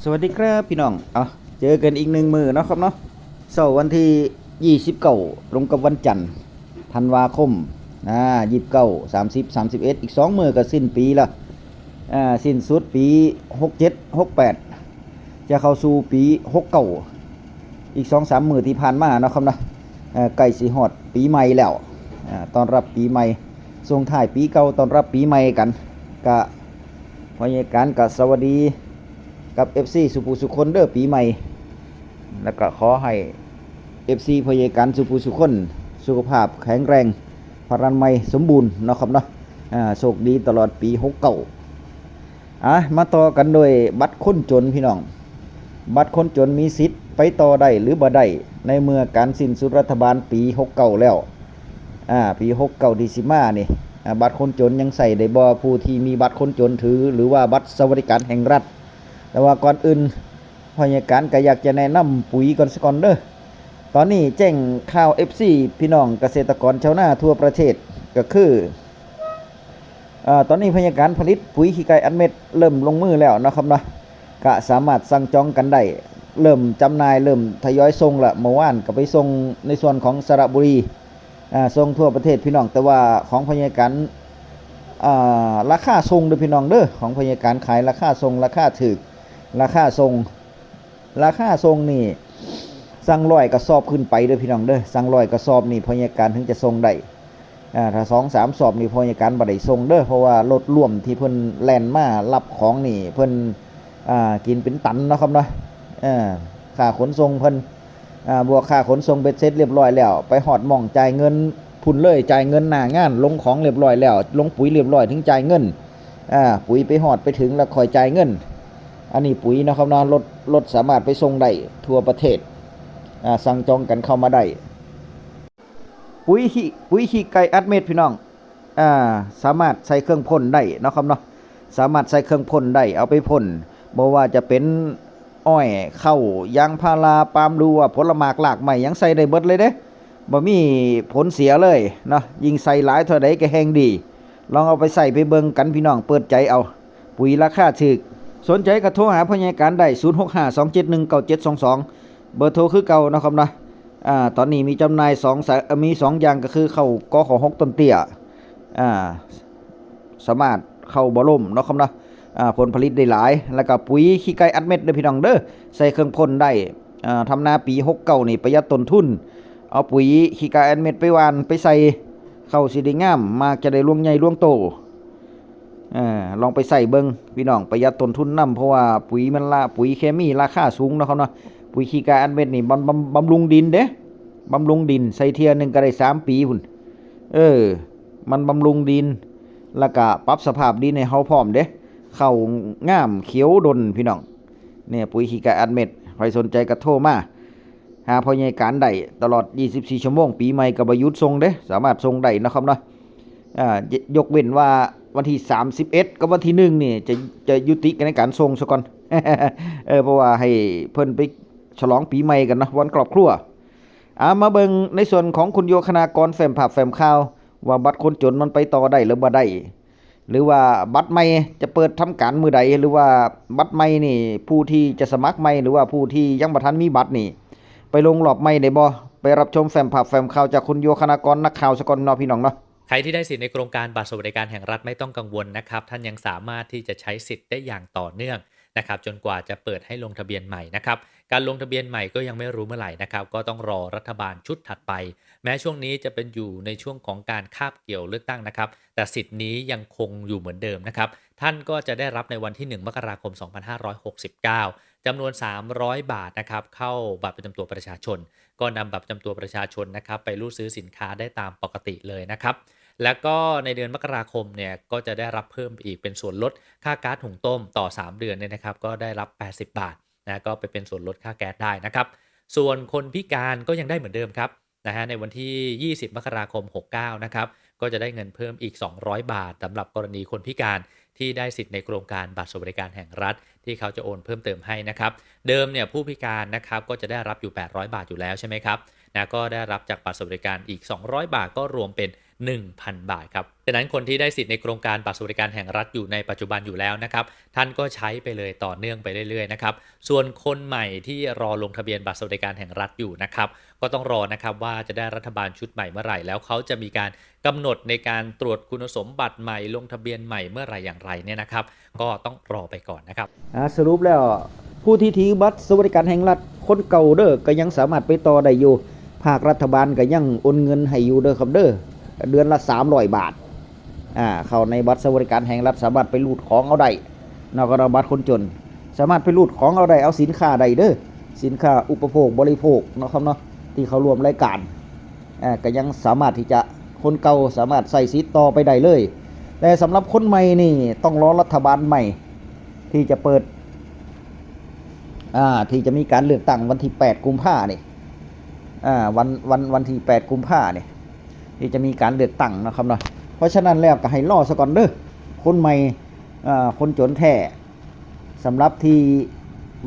สวัสดีครับพี่น้องเจอกันอีกหนึ่งมือเนาะครับเนาะเสาร์วันที่29ตรงกับวันจันทร์ธันวาคม29 30 31อีก2 มื้อก็สิ้นปีละสิ้นสุดปี67 68จะเข้าสู่ปี69อีก2-3 มื้อที่ผ่านมาเนาะครับเนาะใกล้สิฮอดปีใหม่แล้วตอนรับปีใหม่ส่งท้ายปีเก่าตอนรับปีใหม่กันก็บรรยากาศก็สวัสดีกับ FC สุภูสุคนเด้อปีใหม่แล้วก็ขอให้ FC พยาการสุภูสุคนสุขภาพแข็งแรงพลังใหม่สมบูรณ์เนาะครับเนาะโชคดีตลอดปี69มาต่อกันโดยบัตรคนจนพี่น้องบัตรคนจนมีสิทธิ์ไปต่อได้หรือบ่ได้ในเมื่อการสิ้นสุดรัฐบาลปี69แล้วปี69ที่สิมานี่บัตรคนจนยังใส่ได้บ่ผู้ที่มีบัตรคนจนถือหรือว่าบัตรสวัสดิการแห่งรัฐแต่ว่าก่อนอื่นพยาการก็อยากจะแนะนำปุ๋ยก่อนสักก่อนเด้อตอนนี้แจ้งข่าว FC พี่น้องเกษตรกรชาวนาทั่วประเทศก็คือตอนนี้พยาการผลิตปุ๋ยขี้ไก่อัดเม็ดเริ่มลงมือแล้วนะครับเนาะก็สามารถสั่งจองกันได้เริ่มจำหน่ายเริ่มทยอยส่งละเมื่อวานก็ไปส่งในส่วนของสระบุรีส่งทั่วประเทศพี่น้องแต่ว่าของพยาการราคาส่งเด้อพี่น้องเด้อของพยาการขายราคาส่งราคาถูกราคาทรงนี่สั่ง100กระสอบขึ้นไปเด้อพี่น้องเด้อสั่ง100กระสอบนี่พยาการถึงจะส่งได้ถ้า2-3สอบนี่พยาการบ่ได้ส่งเด้อเพราะว่ารถร่วมที่เพิ่นแล่นมารับของนี่เพิ่นกินเป็นตันเนาะครับเนาะค่าขนส่งเพิ่นบวกค่าขนส่งเบ็ดเสร็จเรียบร้อยแล้วไปฮอดหม้องจ่ายเงินพุ่นเลยจ่ายเงินหน้างานลงของเรียบร้อยแล้วลงปุ๋ยเรียบร้อยถึงจ่ายเงินปุ๋ยไปฮอดไปถึงแล้วค่อยจ่ายเงินอันนี้ปุ๋ยนะครับเนาะรถสามารถไปส่งได้ทั่วประเทศสั่งจองกันเข้ามาได้ปุ๋ยขี้ไก่อัดเม็ดพี่น้องสามารถใส่เครื่องพ่นได้นะครับเนาะสามารถใส่เครื่องพ่นได้เอาไปพ่นบ่ว่าจะเป็นอ้อยข้าวยางพาราปาล์มดูว่าผลไม้หลากใหม่ยังใส่ได้เบิดเลยเด้บ่มีผลเสียเลยเนาะยิ่งใส่หลายเท่าใดก็แฮงดีลองเอาไปใส่ไปเบิ่งกันพี่น้องเปิดใจเอาปุ๋ยราคาถูกสนใจก็โทรหาพยาการได้0652719722เบอร์โทรคือเก่านะครับนะตอนนี้มีจำหน่ายมี2อย่างก็คือเข้ากข6ต้นเตี้ยสามารถเข้าบ่ล่มเนาะครับนะผลผลิตได้หลายแล้วก็ปุ๋ยขี้ไก่อัดเม็ดเด้อพี่น้องเด้อใส่เครื่องพ่นได้ทำนาปี69นี่ประหยัดต้นทุนเอาปุ๋ยขี้ไก่อัดเม็ดไปหว่านไปใส่เข้าสิได้งามมากจะได้รวงใหญ่รวงโตลองไปใส่เบิ่งพี่น้องประหยัดต้นทุนนำเพราะว่าปุ๋ยปุ๋ยเคมีราคาสูงเนาะครับเนาะปุ๋ยขี้ไก่อัดเม็ดนี่บำรุงดินเด้บำรุงดินใส่เที่ยนึงก็ได้3ปีพุ่นมันบำรุงดินแล้วก็ปรับสภาพดินให้เฮาพร้อมเด้เข้างามเขียวดนพี่น้องเนี่ยปุ๋ยขี้ไก่อัดเม็ดใครสนใจก็โทรมาหาพ่อใหญ่การได้ตลอด24ชั่วโมงปีใหม่ก็บ่หยุดส่งเด้สามารถส่งได้นะครับเนาะยกเว้นว่าวันที่31กับวันที่1นี่จะยุติกันในการส่งซะก่อนเพราะว่าให้เพิ่นไปฉลองปีใหม่กันเนาะวันครอบครัวมาเบิ่งในส่วนของคุณโยคณากรแฟ้มภาพแฟ้มข่าวว่าบัตรคนจนมันไปต่อได้หรือบ่ได้หรือว่าบัตรใหม่จะเปิดทำการมื้อใดหรือว่าบัตรใหม่นี่ผู้ที่จะสมัครใหม่หรือว่าผู้ที่ยังบ่ทันมีบัตรนี่ไปลงรอบใหม่ได้บ่ไปรับชมแฟ้มภาพแฟ้มข่าวจากคุณโยคณากรนักข่าวซะก่อนเนาะพี่น้องเนาะใครที่ได้สิทธิ์ในโครงการบัตรสวัสดิการแห่งรัฐไม่ต้องกังวลนะครับท่านยังสามารถที่จะใช้สิทธิ์ได้อย่างต่อเนื่องนะครับจนกว่าจะเปิดให้ลงทะเบียนใหม่นะครับการลงทะเบียนใหม่ก็ยังไม่รู้เมื่อไหร่นะครับก็ต้องรอรัฐบาลชุดถัดไปแม้ช่วงนี้จะเป็นอยู่ในช่วงของการคาบเกี่ยวเลือกตั้งนะครับแต่สิทธิ์นี้ยังคงอยู่เหมือนเดิมนะครับท่านก็จะได้รับในวันที่1มกราคม2569จำนวน300 บาทนะครับเข้าบัตรประจำตัวประชาชนก็นำบัตรประจำตัวประชาชนนะครับไปรูดซื้อสินค้าได้ตามปกติเลยนะครับแล้วก็ในเดือนมกราคมเนี่ยก็จะได้รับเพิ่มอีกเป็นส่วนลดค่าก๊าซหุงต้มต่อ3เดือนเนี่ยนะครับก็ได้รับ80 บาทนะก็ไปเป็นส่วนลดค่าแก๊สได้นะครับส่วนคนพิการก็ยังได้เหมือนเดิมครับนะฮะในวันที่20มกราคม69นะครับก็จะได้เงินเพิ่มอีก200 บาทสำหรับกรณีคนพิการที่ได้สิทธิ์ในโครงการบัตรสวัสดิการแห่งรัฐที่เขาจะโอนเพิ่มเติมให้นะครับเดิมเนี่ยผู้พิการนะครับก็จะได้รับอยู่800 บาทอยู่แล้วใช่ไหมครับนะก็ได้รับจากบัตรสวัสดิการอีก200 บาทก็รวมเป็น 1,000 บาทครับดังนั้นคนที่ได้สิทธิ์ในโครงการบัตรสวัสดิการแห่งรัฐอยู่ในปัจจุบันอยู่แล้วนะครับท่านก็ใช้ไปเลยต่อเนื่องไปเรื่อยๆนะครับส่วนคนใหม่ที่รอลงทะเบียนบัตรสวัสดิการแห่งรัฐอยู่นะครับก็ต้องรอนะครับว่าจะได้รัฐบาลชุดใหม่เมื่อไหร่แล้วเขาจะมีการกำหนดในการตรวจคุณสมบัติใหม่ลงทะเบียนใหม่เมื่อไหร่อย่างไรเนี่ยนะครับก็ต้องรอไปก่อนนะครับ สรุปแล้วผู้ที่ถือบัตรสวัสดิการแห่งรัฐคนเก่าเด้อก็ยังสามารถไปต่อได้อยู่ภาครัฐบาลก็ยังโอนเงินให้อยู่เด้อครับเด้อเดือนละ300 บาทเข้าในบัตรสวัสดิการแห่งรัฐสามารถไปรูดของเอาได้นอกจากบัตรคนจนสามารถไปรูดของเอาได้เอาสินค้าได้เด้อสินค้าอุปโภคบริโภคเนาะครับเนาะที่เขารวมรายการก็ยังสามารถที่จะคนเก่าสามารถใส่สิทธิ์ต่อไปได้เลยแต่สำหรับคนใหม่นี่ต้องรอรัฐบาลใหม่ที่จะเปิดที่จะมีการเลือกตั้งวันที่8กุมภาพันธ์นี่วันที่8กุมภาพันธ์นี่ที่จะมีการเลือกตั้งนะครับเนาะเพราะฉะนั้นแล้วก็ให้รอซะก่อนเด้อคนใหม่คนจนแท้สำหรับที่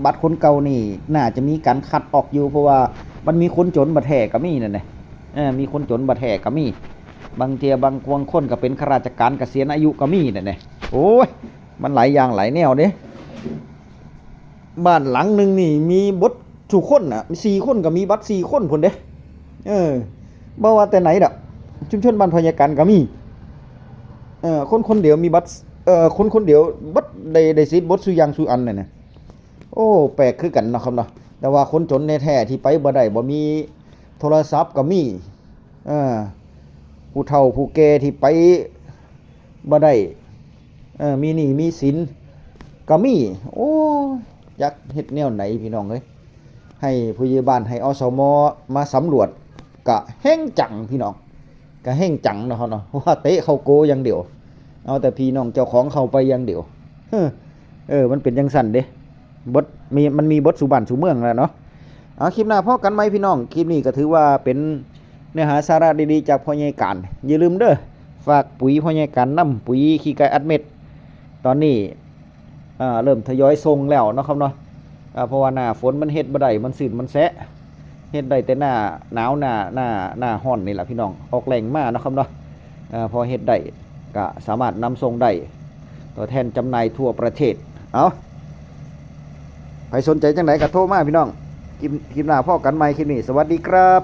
บัตรคนเก่านี่น่าจะมีการคัดออกอยู่เพราะว่ามันมีคนจนบัตรแท้ก็มีนั่นแหละมีคนจนบัตรแท้ก็มีบางเทียบางคนก็เป็นข้าราชการเกษียณอายุก็มีนั่นแหละโอ้ยมันหลายอย่างหลายแนวเด้บ้านหลังหนึ่งนี่มีบดทุกคนน่ะ4 คนก็มีบัตร4 คนพุ่นเด้บ่ว่าแต่ไหนดอกชุมชนบ้านพญาการก็มีคนเดียวมีบัตรคนเดียวบัตรได้สิทธิ์บดสุอย่างสุอันนั่นน่ะโอ้แปลกคือกันเนาะครับเนาะแต่ว่าคนจนแท้ๆที่ไปบ่ได้บ่มีโทรศัพท์ก็มีผู้เฒ่าผู้แก่ที่ไปบ่ได้มีหนี้มีสินก็มีโอ้ยักเฮ็ดแนวไหนพี่น้องเอ้ยให้ผู้ใหญ่บ้านให้อสมมาสำรวจก็แห้งจังพี่น้องก็แห้งจังเนาะครับเนาะว่าเตะเข้าโกอย่างเดียวเอาแต่พี่น้องเจ้าของเข้าไปอย่างเดียวมันเป็นจังซั่นเด้มันมีบทสู่บ้านสู่เมืองแล้วเนาะเอาคลิปหน้าพอกันไหมพี่น้องคลิปนี้ก็ถือว่าเป็นเนื้อหาสาระดีๆจากพ่อใหญ่การอย่าลืมเด้อฝากปุ๋ยพ่อใหญ่การนำปุ๋ยขี้ไก่อัดเม็ดตอนนี้เริ่มทยอยส่งแล้วเนาะครับเนาะเพราะว่าหน้าฝนมันเฮ็ดบ่ได้มันสืดมันแซะเฮ็ดได้แต่หน้าหนาวหน้าร้อนนี่แหละพี่น้องออกแรงมาเนาะครับเนาะพอเฮ็ดได้ก็สามารถนำส่งได้ตัวแทนจำหน่ายทั่วประเทศเอาใครสนใจจังไหนก็โทรมาพี่น้องคลิปหน้าพอกันใหม่คลิปนี้สวัสดีครับ